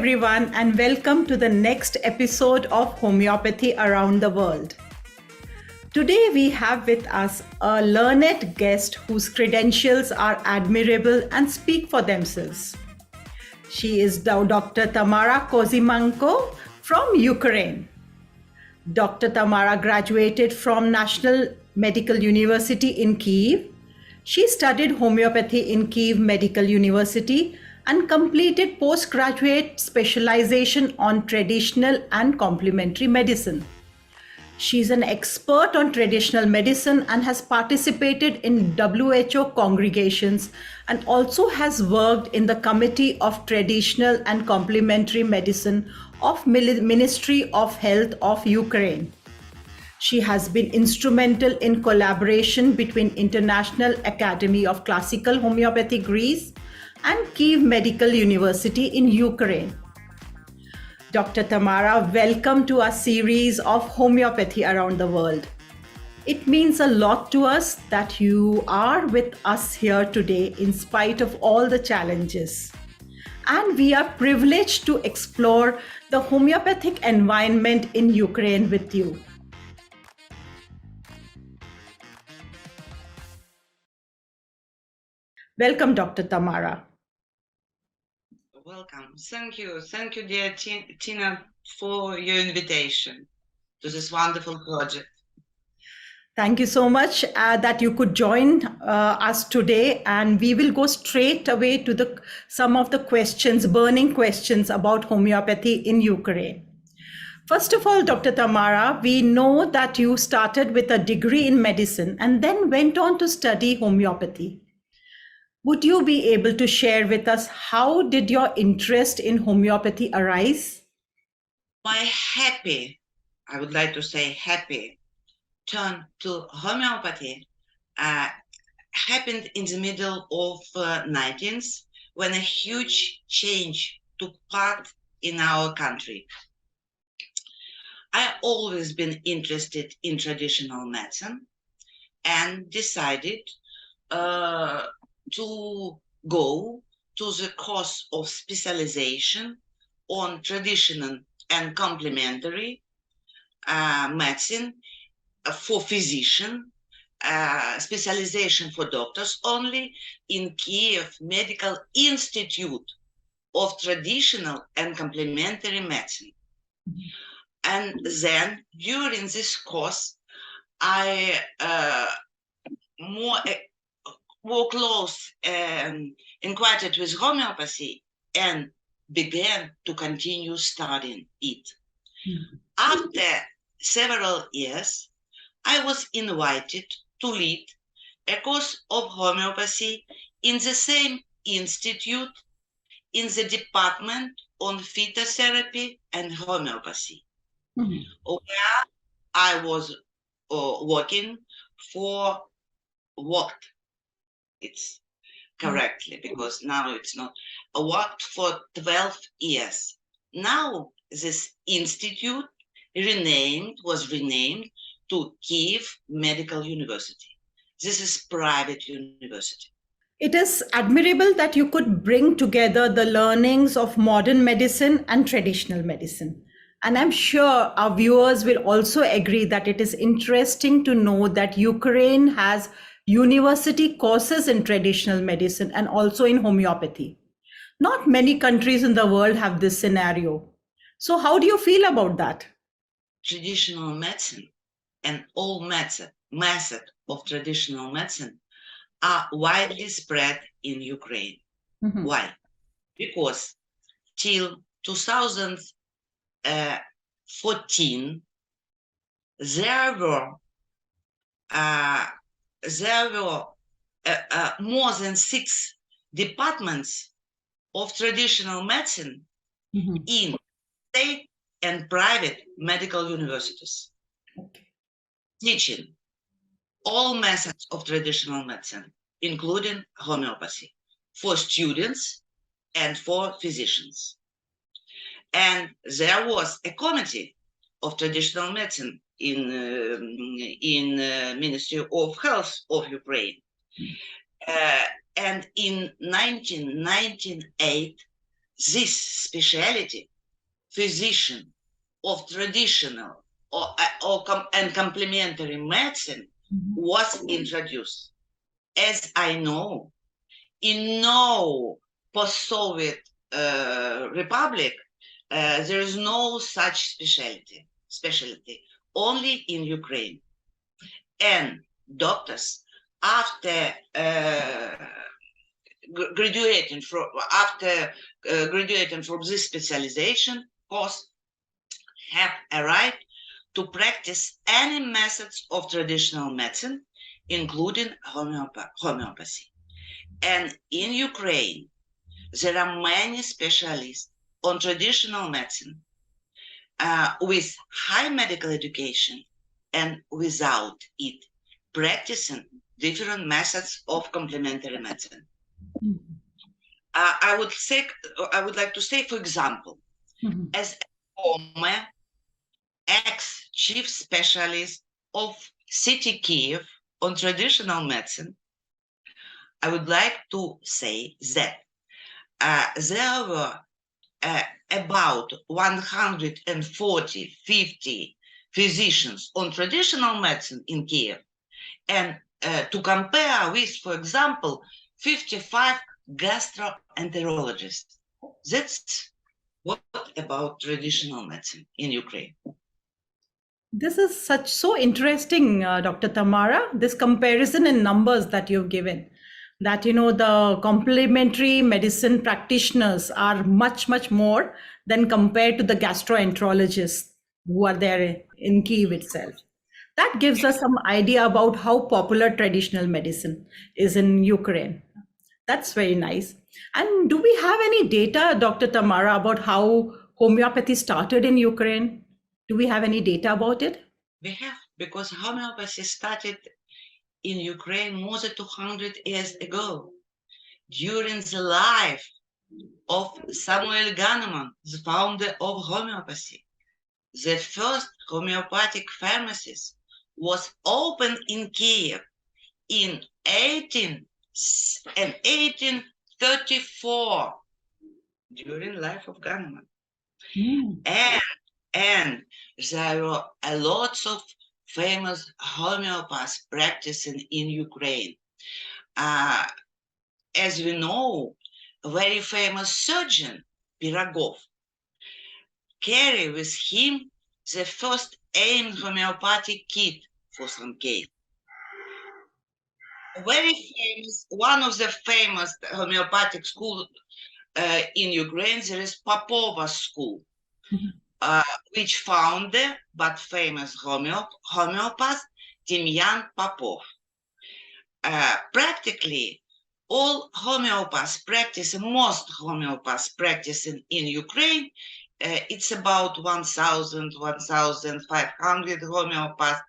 everyone, and welcome to the next episode of Homeopathy Around the World. Today, we have with us a learned guest whose credentials are admirable and speak for themselves. She is Dr. Tamara Kozymenko from Ukraine. Dr. Tamara graduated from National Medical University in Kyiv. She studied homeopathy in Kyiv Medical University and completed postgraduate specialization on traditional and complementary medicine. She is an expert on traditional medicine and has participated in WHO congregations and also has worked in the Committee of Traditional and Complementary Medicine of Ministry of Health of Ukraine. She has been instrumental in collaboration between International Academy of Classical Homeopathy Greece and Kyiv Medical University in Ukraine. Dr. Tamara, welcome to our series of Homeopathy Around the World. It means a lot to us that you are with us here today in spite of all the challenges. And we are privileged to explore the homeopathic environment in Ukraine with you. Welcome, Dr. Tamara. Welcome. Thank you, dear Tina, for your invitation to this wonderful project. Thank you so much that you could join us today, and we will go straight away to some of the questions, burning questions about homeopathy in Ukraine. First of all, Dr. Tamara, we know that you started with a degree in medicine and then went on to study homeopathy. Would you be able to share with us how did your interest in homeopathy arise? My happy, I would like to say happy, turn to homeopathy happened in the middle of 19th when a huge change took part in our country. I always been interested in traditional medicine and decided to go to the course of specialization on traditional and complementary medicine for physician, specialization for doctors only in Kyiv Medical Institute of Traditional and Complementary Medicine. And then during this course, I more close inquired with homeopathy and began to continue studying it. Mm-hmm. After several years, I was invited to lead a course of homeopathy in the same institute in the department on phytotherapy and homeopathy, mm-hmm. where I was working worked. It's correctly, because now it's not. I worked for 12 years. Now this institute was renamed to Kyiv Medical University. This is private university. It is admirable that you could bring together the learnings of modern medicine and traditional medicine. And I'm sure our viewers will also agree that it is interesting to know that Ukraine has university courses in traditional medicine and also in homeopathy. Not many countries in the world have this scenario. So how do you feel about that? Traditional medicine and all method of traditional medicine are widely spread in Ukraine. Mm-hmm. Why? Because till 2014, there were more than 6 departments of traditional medicine, mm-hmm. in state and private medical universities, okay. teaching all methods of traditional medicine, including homeopathy, for students and for physicians. And there was a committee of traditional medicine in Ministry of Health of Ukraine. And in 1998, this specialty, physician of traditional and complementary medicine, was introduced. As I know, in no post-Soviet republic, there is no such specialty, only in Ukraine. And doctors, after graduating from this specialization course, have a right to practice any methods of traditional medicine, including homeopathy. And in Ukraine, there are many specialists on traditional medicine with high medical education and without it, practicing different methods of complementary medicine. I would like to say, for example, as a former ex-chief specialist of City Kiev on traditional medicine, I would like to say that there were about 150 physicians on traditional medicine in Kiev, and to compare with, for example, 55 gastroenterologists. That's what about traditional medicine in Ukraine. This is so interesting, Dr. Tamara, this comparison in numbers that you've given. That, the complementary medicine practitioners are much, much more than compared to the gastroenterologists who are there in Kyiv itself. That gives us some idea about how popular traditional medicine is in Ukraine. That's very nice. And do we have any data, Dr. Tamara, about how homeopathy started in Ukraine? Do we have any data about it? We have, because homeopathy started in Ukraine more than 200 years ago, during the life of Samuel Gahneman, the founder of homeopathy. The first homeopathic pharmacies was opened in Kiev in 1834, during life of Gahneman. And there were a lot of famous homeopaths practicing in Ukraine. As we know, a very famous surgeon, Pirogov, carried with him the first aimed homeopathic kit for some case. Very famous, one of the famous homeopathic schools in Ukraine, there is Popova's school, which founder but famous homeopath Timyan Popov. Practically all homeopaths practice, most homeopaths practicing in Ukraine, it's about 1,000, 1,500 homeopaths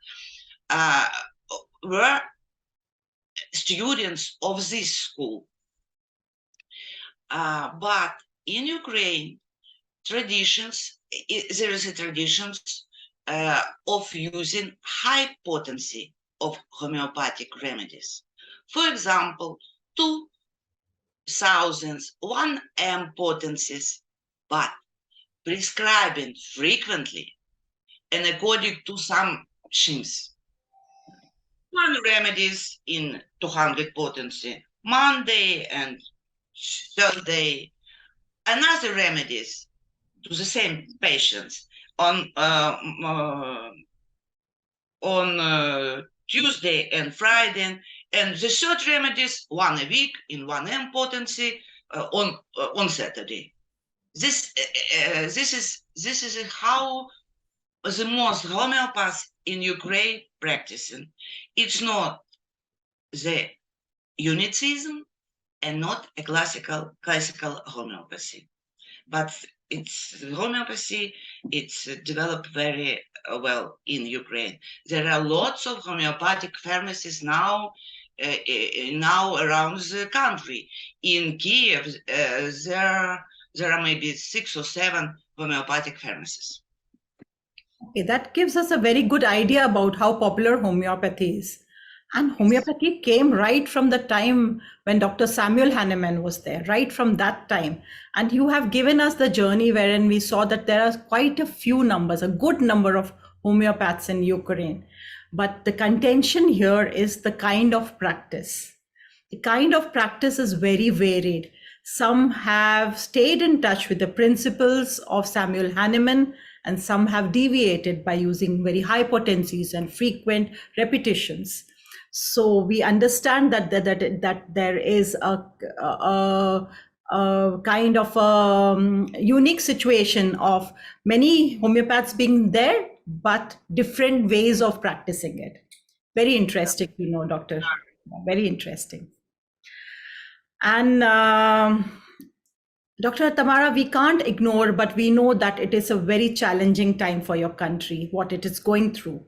were students of this school. But in Ukraine, there is a tradition of using high potency of homeopathic remedies. For example, 2,001 M potencies, but prescribing frequently and according to some schemes. One remedies in 200 potency, Monday and Thursday, another remedies to the same patients on Tuesday and Friday, and the third remedies one a week in 1 M potency on Saturday. This is how the most homeopaths in Ukraine practicing. It's not the unicism and not a classical homeopathy, but it's homeopathy. It's developed very well in Ukraine. There are lots of homeopathic pharmacies now around the country. In Kiev, there are maybe 6 or 7 homeopathic pharmacies. Okay, that gives us a very good idea about how popular homeopathy is. And homeopathy came right from the time when Dr. Samuel Hahnemann was there, right from that time. And you have given us the journey wherein we saw that there are quite a few numbers, a good number of homeopaths in Ukraine. But the contention here is the kind of practice. The kind of practice is very varied. Some have stayed in touch with the principles of Samuel Hahnemann, and some have deviated by using very high potencies and frequent repetitions. So we understand that there is a kind of unique situation of many homeopaths being there, but different ways of practicing it. Very interesting, doctor. Very interesting. And Dr. Tamara, we can't ignore, but we know that it is a very challenging time for your country, what it is going through.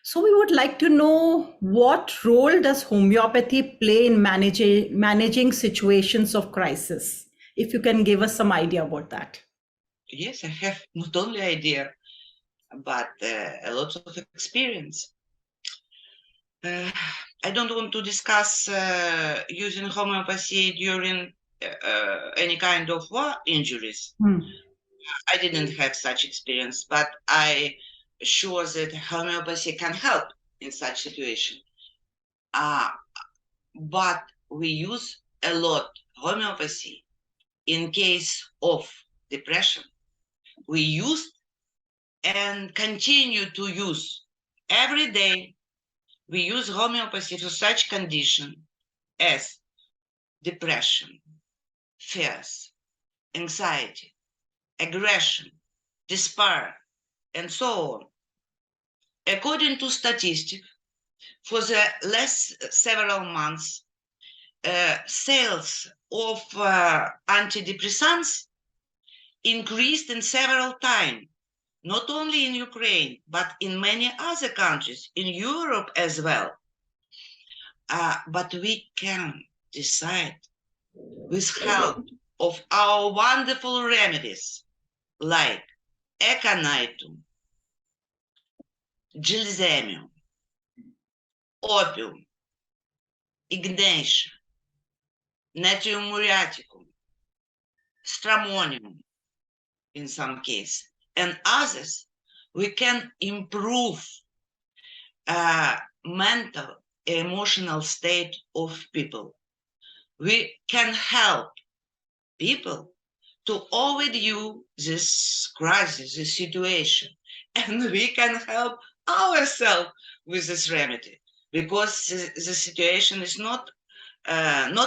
So we would like to know, what role does homeopathy play in managing situations of crisis? If you can give us some idea about that. Yes, I have not only idea, but a lot of experience. I don't want to discuss using homeopathy during any kind of war injuries. I didn't have such experience, but I sure that homeopathy can help in such situation. But we use a lot homeopathy in case of depression. We used and continue to use every day. We use homeopathy for such condition as depression, fears, anxiety, aggression, despair, and so on. According to statistics, for the last several months, sales of antidepressants increased in several times, not only in Ukraine, but in many other countries, in Europe as well. But we can decide with help of our wonderful remedies like aconitum, gilzemium, opium, ignatia, natrium muriaticum, stramonium in some case, and others, we can improve mental, emotional state of people. We can help people to overview this crisis, this situation, and we can help ourselves with this remedy, because the situation is not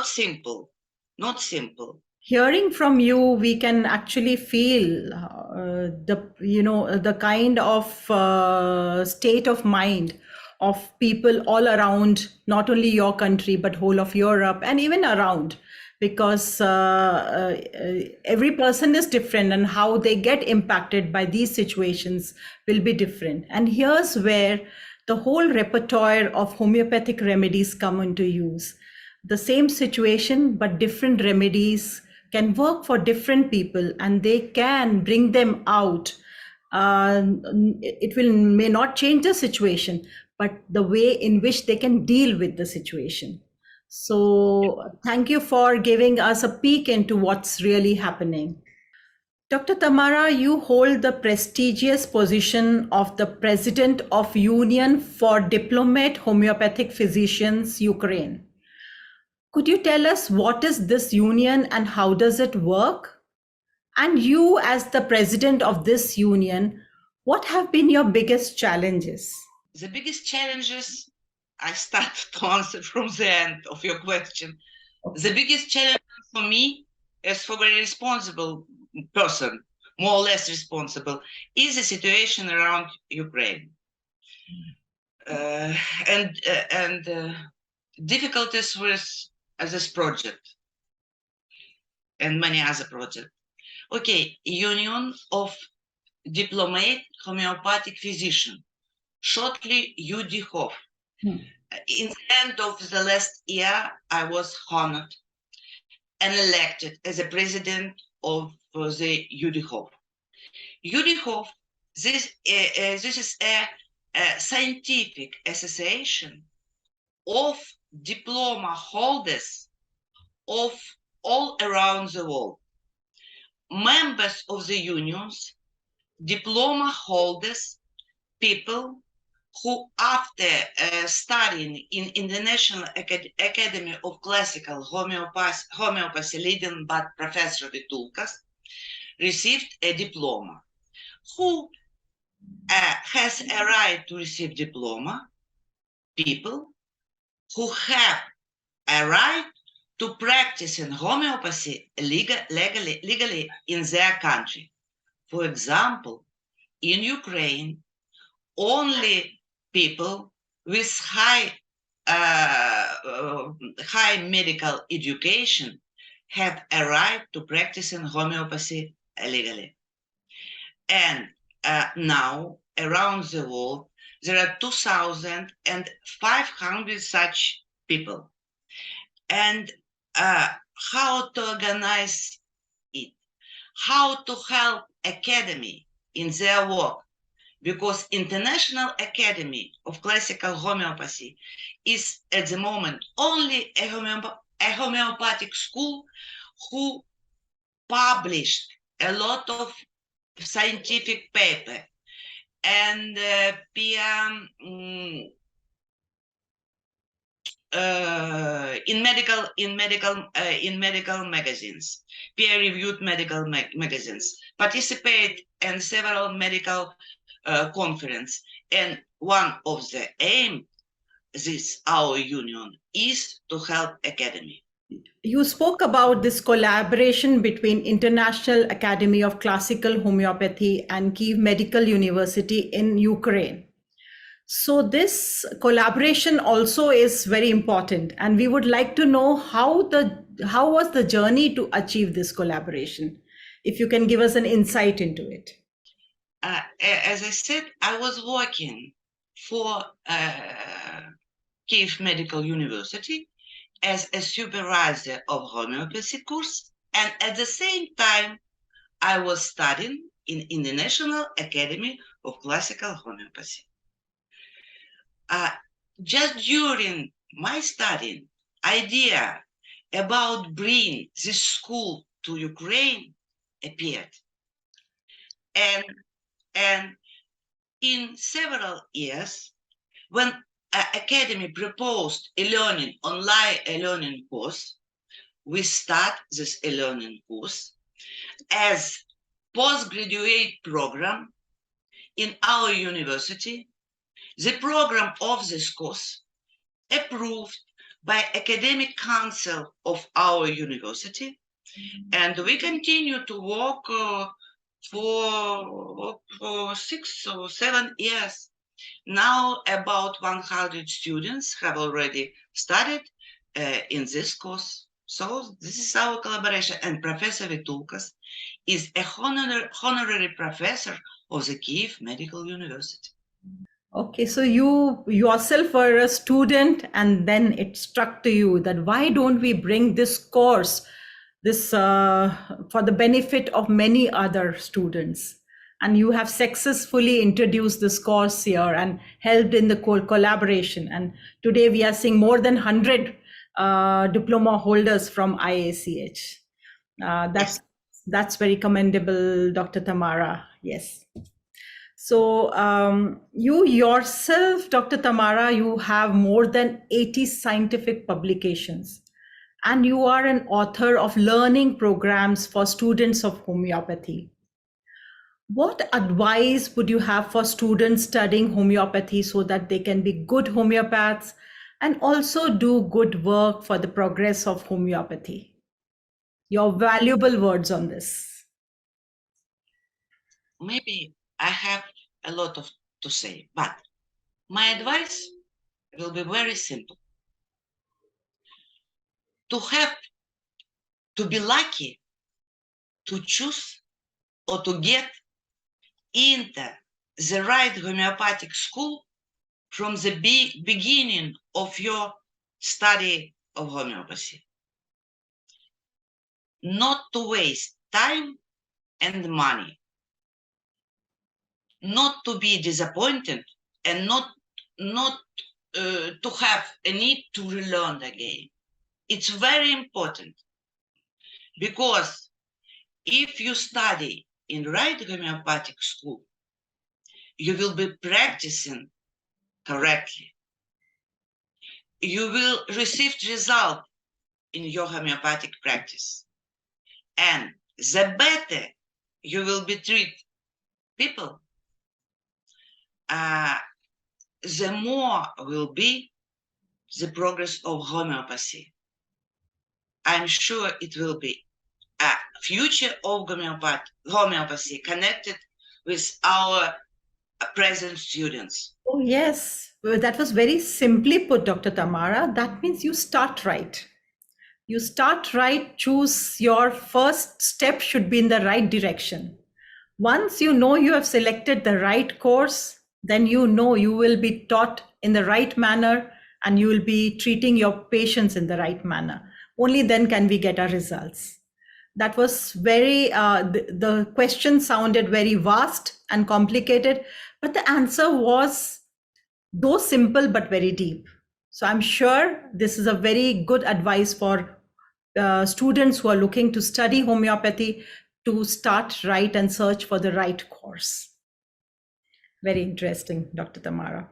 simple, not simple. Hearing from you, we can actually feel the kind of state of mind of people all around, not only your country but whole of Europe and even around, because every person is different, and how they get impacted by these situations will be different. And here's where the whole repertoire of homeopathic remedies come into use. The same situation but different remedies can work for different people, and they can bring them out. It may not change the situation, but the way in which they can deal with the situation. So thank you for giving us a peek into what's really happening. Dr. Tamara, you hold the prestigious position of the President of Union for Diplomate Homeopathic Physicians, Ukraine. Could you tell us what is this union and how does it work? And you, as the president of this union, what have been your biggest challenges? The biggest challenges, I start to answer from the end of your question. The biggest challenge for me, as for a responsible person, more or less responsible, is the situation around Ukraine. And difficulties with this project and many other projects. Okay, Union of Diplomate Homeopathic Physician, shortly UDHOF. In the end of the last year, I was honored and elected as a president of the UDHOF. UDHOF, this is a scientific association of diploma holders of all around the world. Members of the unions, diploma holders, people who after studying in International Academy of Classical Homeopathy leading by Professor Vithoulkas, received a diploma. Who has a right to receive diploma? People who have a right to practice in homeopathy legally in their country. For example, in Ukraine, only people with high medical education have a right to practice in homeopathy legally. And now, around the world, there are 2,500 such people. And how to organize it, how to help academy in their work, because International Academy of Classical Homeopathy is at the moment only a homeopathic school who published a lot of scientific paper and in medical magazines, peer-reviewed medical magazines, participate in several medical conference, and one of the aim this our union is to help academy. You spoke about this collaboration between International Academy of Classical Homeopathy and Kyiv Medical University in Ukraine. So this collaboration also is very important, and we would like to know how was the journey to achieve this collaboration. If you can give us an insight into it. As I said, I was working for Kyiv Medical University as a supervisor of homeopathy course, and at the same time, I was studying in the National Academy of Classical Homeopathy. Just during my studying, idea about bringing this school to Ukraine appeared. And in several years, when Academy proposed online e-learning course, we start this e-learning course as postgraduate program in our university. The program of this course approved by academic council of our university, and we continue to work for 6 or 7 years. Now about 100 students have already studied in this course. So this is our collaboration, and Professor Vithoulkas is a honorary professor of the Kyiv Medical University. Okay, so you yourself were a student, and then it struck to you that why don't we bring this course, this for the benefit of many other students? And you have successfully introduced this course here and helped in the collaboration. And today we are seeing more than 100 diploma holders from IACH. That's very commendable, Dr. Tamara. Yes. So you yourself, Dr. Tamara, you have more than 80 scientific publications, and you are an author of learning programs for students of homeopathy. What advice would you have for students studying homeopathy so that they can be good homeopaths and also do good work for the progress of homeopathy? Your valuable words on this. Maybe I have a lot to say, but my advice will be very simple. To be lucky to choose or to get into the right homeopathic school from the beginning of your study of homeopathy. Not to waste time and money. Not to be disappointed and not to have a need to relearn again. It's very important, because if you study in right homeopathic school, you will be practicing correctly. You will receive result in your homeopathic practice. And the better you will be treat people, the more will be the progress of homeopathy. I'm sure it will be a future of homeopathy connected with our present students. Oh, yes. Well, that was very simply put, Dr. Tamara. That means you start right. You start right, choose your first step should be in the right direction. Once you know you have selected the right course, then you know you will be taught in the right manner and you will be treating your patients in the right manner. Only then can we get our results. That was very, the question sounded very vast and complicated, but the answer was though simple but very deep. So I'm sure this is a very good advice for students who are looking to study homeopathy to start right and search for the right course. Very interesting, Dr. Tamara.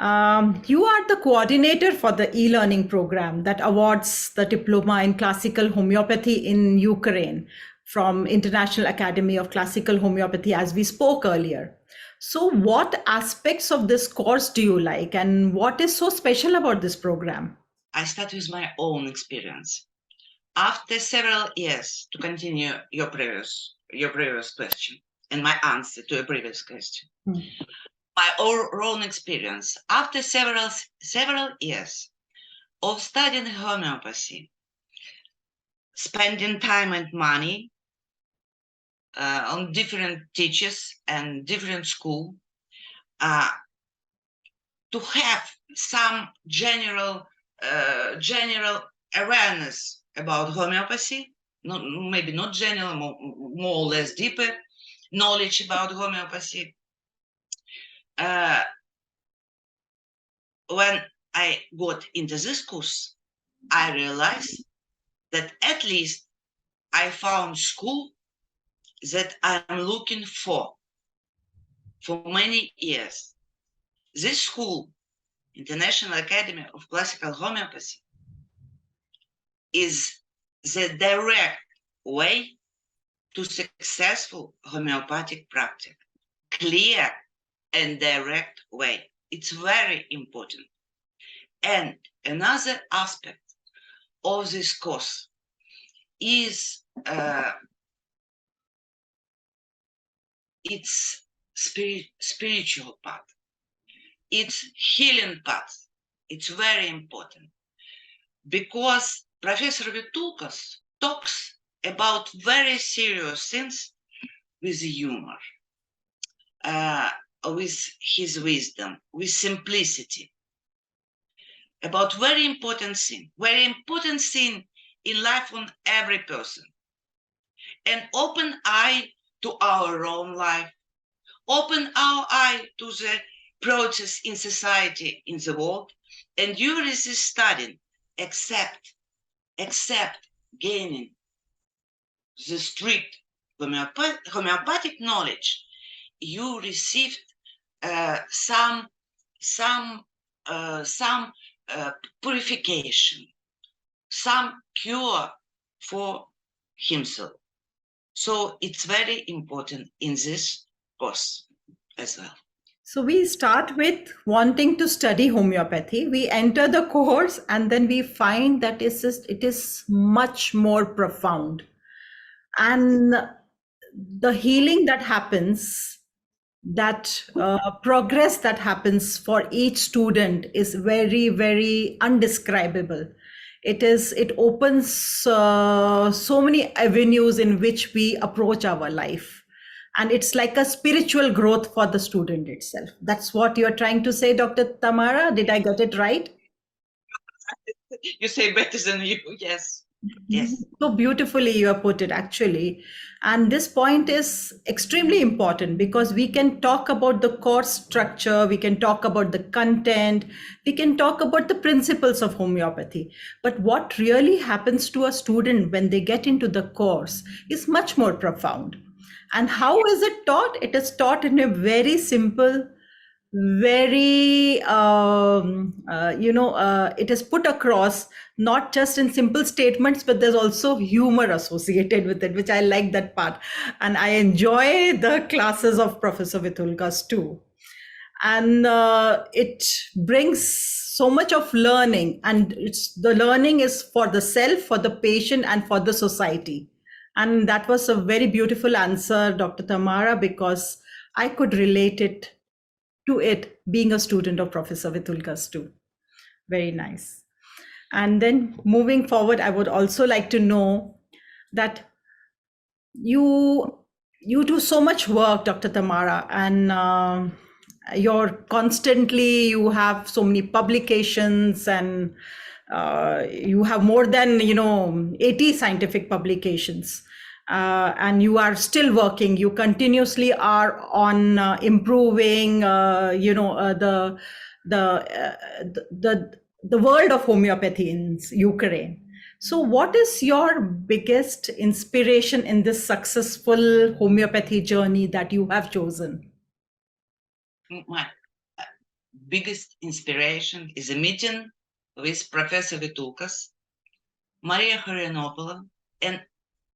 You are the coordinator for the e-learning program that awards the diploma in classical homeopathy in Ukraine from International Academy of Classical Homeopathy, as we spoke earlier. So what aspects of this course do you like and what is so special about this program? I start with my own experience. After several years, to continue your previous question and my answer to a previous question, my own experience, after several years of studying homeopathy, spending time and money on different teachers and different school, to have some general awareness about homeopathy, maybe not general, more or less deeper knowledge about homeopathy. When I got into this course, I realized that at least I found school that I'm looking for many years. This school, International Academy of Classical Homeopathy, is the direct way to successful homeopathic practice. Clear and direct way. It's very important. And another aspect of this course is its spiritual part. It's healing part. It's very important because Professor Vithoulkas talks about very serious things with humor, with his wisdom, with simplicity, about very important thing in life on every person. And open eye to our own life, open our eye to the process in society, in the world, and during this studying, accept gaining the strict homeopathic knowledge, you received some purification, some cure for himself. So it's very important in this course as well. So we start with wanting to study homeopathy. We enter the course and then we find that it is much more profound. And the healing that happens, that progress that happens for each student is very, very undescribable. It opens so many avenues in which we approach our life. And it's like a spiritual growth for the student itself. That's what you're trying to say, Dr. Tamara. Did I get it right? You say better than you, yes. Yes. So beautifully you have put it, actually. And this point is extremely important because we can talk about the course structure, we can talk about the content, we can talk about the principles of homeopathy. But what really happens to a student when they get into the course is much more profound. And how is it taught? It is taught in a very simple, very it is put across not just in simple statements, but there's also humor associated with it, which I like that part. And I enjoy the classes of Professor Vithoulkas too. And it brings so much of learning, and it's the learning is for the self, for the patient, and for the society. And that was a very beautiful answer, Dr. Tamara, because I could relate it to it being a student of Professor Vithoulkas too. Very nice. And then moving forward, I would also like to know that you do so much work, Dr. Tamara, and you're constantly, you have so many publications, and you have more than 80 scientific publications, and you are still working, you continuously are on improving the the world of homeopathy in Ukraine. So, what is your biggest inspiration in this successful homeopathy journey that you have chosen? My biggest inspiration is a meeting with Professor Vithoulkas, Maria Horianopoulos, and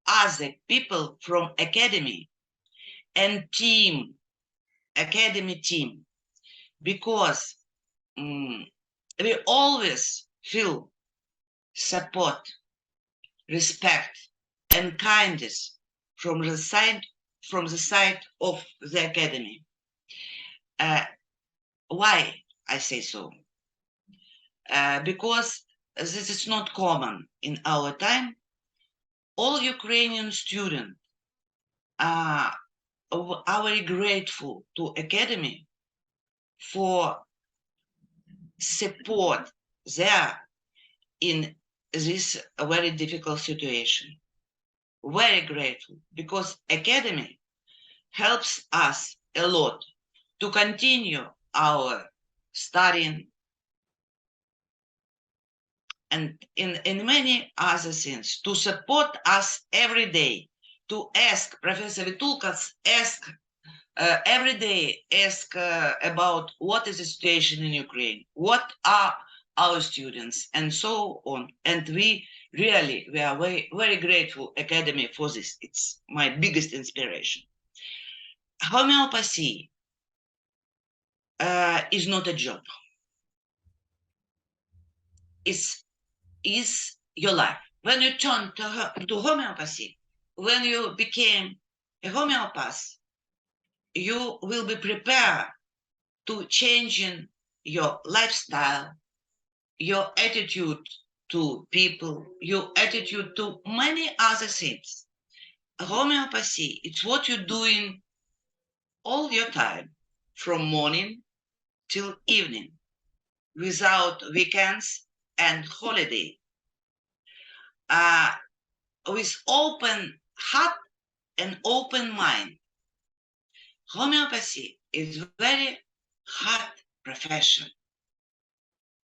other people from academy and team, academy team, because we always feel support, respect, and kindness from the side of the academy. Why I say so? Because this is not common in our time. All Ukrainian students are very grateful to academy for support there in this very difficult situation. Very grateful, because academy helps us a lot to continue our studying and in many other things, to support us every day, to ask Professor Vithoulkas, ask every day, ask about what is the situation in Ukraine, what are our students, and so on. And we are very, very grateful academy for this. It's my biggest inspiration. Homeopathy is not a job. It's is your life. When you turn to homeopathy, when you became a homeopath, you will be prepared to changing your lifestyle, your attitude to people, your attitude to many other things. Homeopathy, it's what you're doing all your time, from morning till evening, without weekends and holiday, with open heart and open mind. Homeopathy is very hard profession.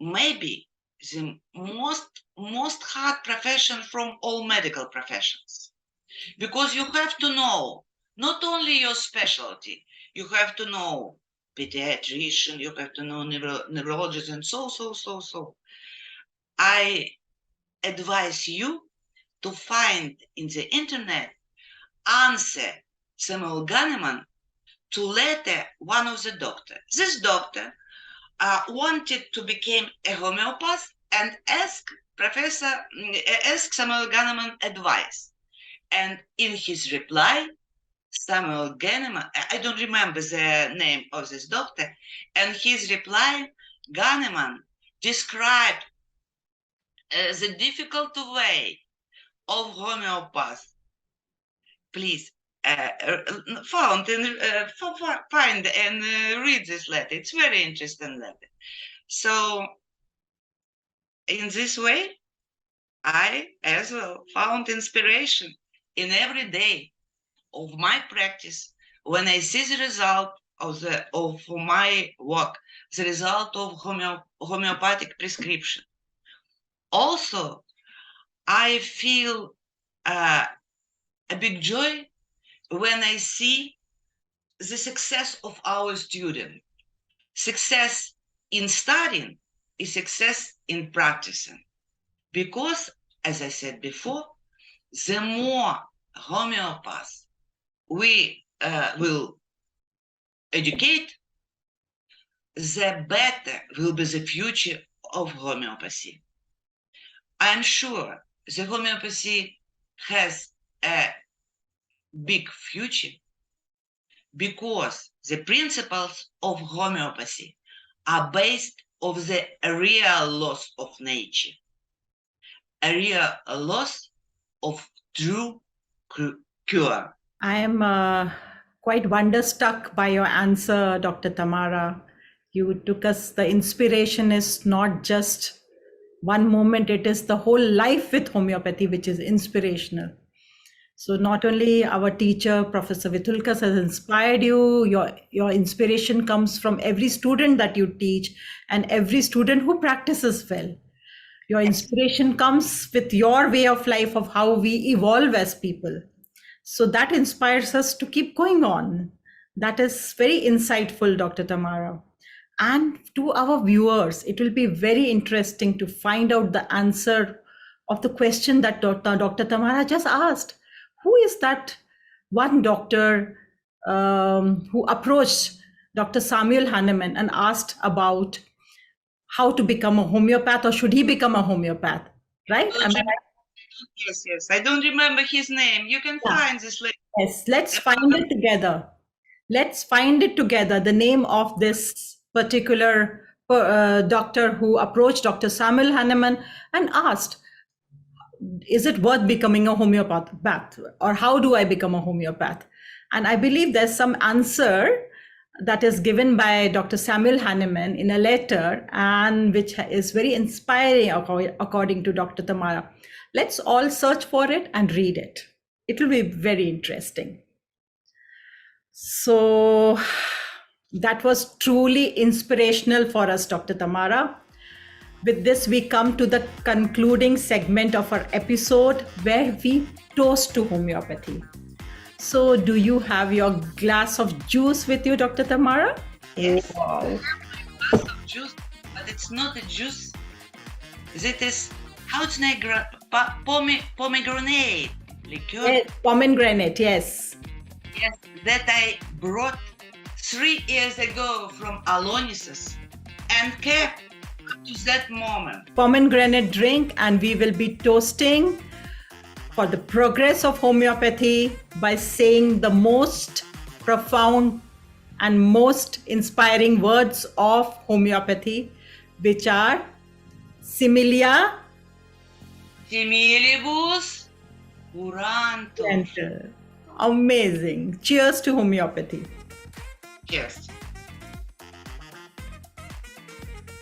Maybe the most hard profession from all medical professions, because you have to know not only your specialty, you have to know pediatrician, you have to know neurologist, and so. I advise you to find in the internet answer Samuel Kahneman to letter one of the doctor. This doctor wanted to become a homeopath and asked Samuel Kahneman advice. And in his reply, Samuel Kahneman, I don't remember the name of this doctor, and his reply, Kahneman described the difficult way of homeopath. Please find and read this letter. It's very interesting letter. So in this way, I as well found inspiration in every day of my practice when I see the result of my work, the result of homeopathic prescription. Also, I feel a big joy when I see the success of our student. Success in studying is success in practicing. Because, as I said before, the more homeopaths we will educate, the better will be the future of homeopathy. I'm sure the homeopathy has a big future because the principles of homeopathy are based on the real laws of nature, a real loss of true cure. I am quite wonderstruck by your answer, Dr. Tamara. You took us, the inspiration is not just one moment, it is the whole life with homeopathy, which is inspirational. So not only our teacher, Professor Vithoulkas, has inspired you, your inspiration comes from every student that you teach and every student who practices well. Your inspiration comes with your way of life of how we evolve as people. So that inspires us to keep going on. That is very insightful, Dr. Tamara. And to our viewers, it will be very interesting to find out the answer of the question that Dr. Tamara just asked. Who is that one doctor who approached Dr. Samuel Hahnemann and asked about how to become a homeopath, or should he become a homeopath? Right? Am I right? Yes. I don't remember his name. You can Yeah. find this later. Yes, let's find it together. Let's find it together. The name of this particular doctor who approached Dr. Samuel Hahnemann and asked, is it worth becoming a homeopath, or how do I become a homeopath? And I believe there's some answer that is given by Dr. Samuel Hahnemann in a letter, and which is very inspiring according to Dr. Tamara. Let's all search for it and read it. It will be very interesting. So that was truly inspirational for us, Dr. Tamara. With this, we come to the concluding segment of our episode where we toast to homeopathy. So, do you have your glass of juice with you, Dr. Tamara? Yes. Wow. Glass of juice, but it's not a juice. It is pomegranate liqueur. Yes, pomegranate, yes. Yes, that I brought 3 years ago from Alonis's and kept up to that moment. Pomegranate drink, and we will be toasting for the progress of homeopathy by saying the most profound and most inspiring words of homeopathy, which are similia Similibus curantur. and amazing. Cheers to homeopathy. Yes.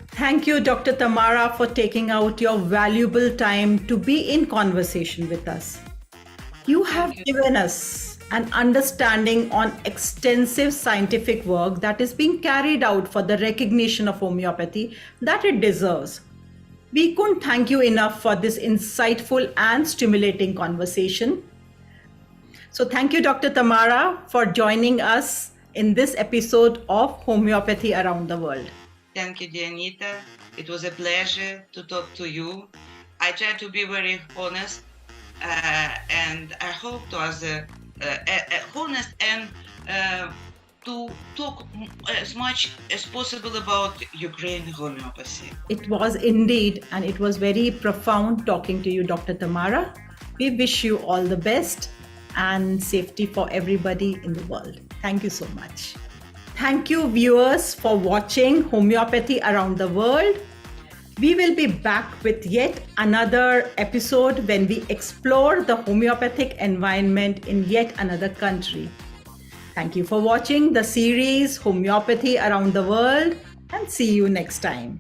Thank you, Dr. Tamara, for taking out your valuable time to be in conversation with us. You have given us an understanding on extensive scientific work that is being carried out for the recognition of homeopathy that it deserves. We couldn't thank you enough for this insightful and stimulating conversation. So thank you, Dr. Tamara, for joining us in this episode of Homeopathy Around the World. Thank you, dear Neeta. It was a pleasure to talk to you. I try to be very honest, and I hope to as honest and to talk as much as possible about Ukraine homeopathy. It was indeed, and it was very profound talking to you, Dr. Tamara. We wish you all the best and safety for everybody in the world. Thank you so much. Thank you, viewers, for watching Homeopathy Around the World. We will be back with yet another episode when we explore the homeopathic environment in yet another country. Thank you for watching the series Homeopathy Around the World, and see you next time.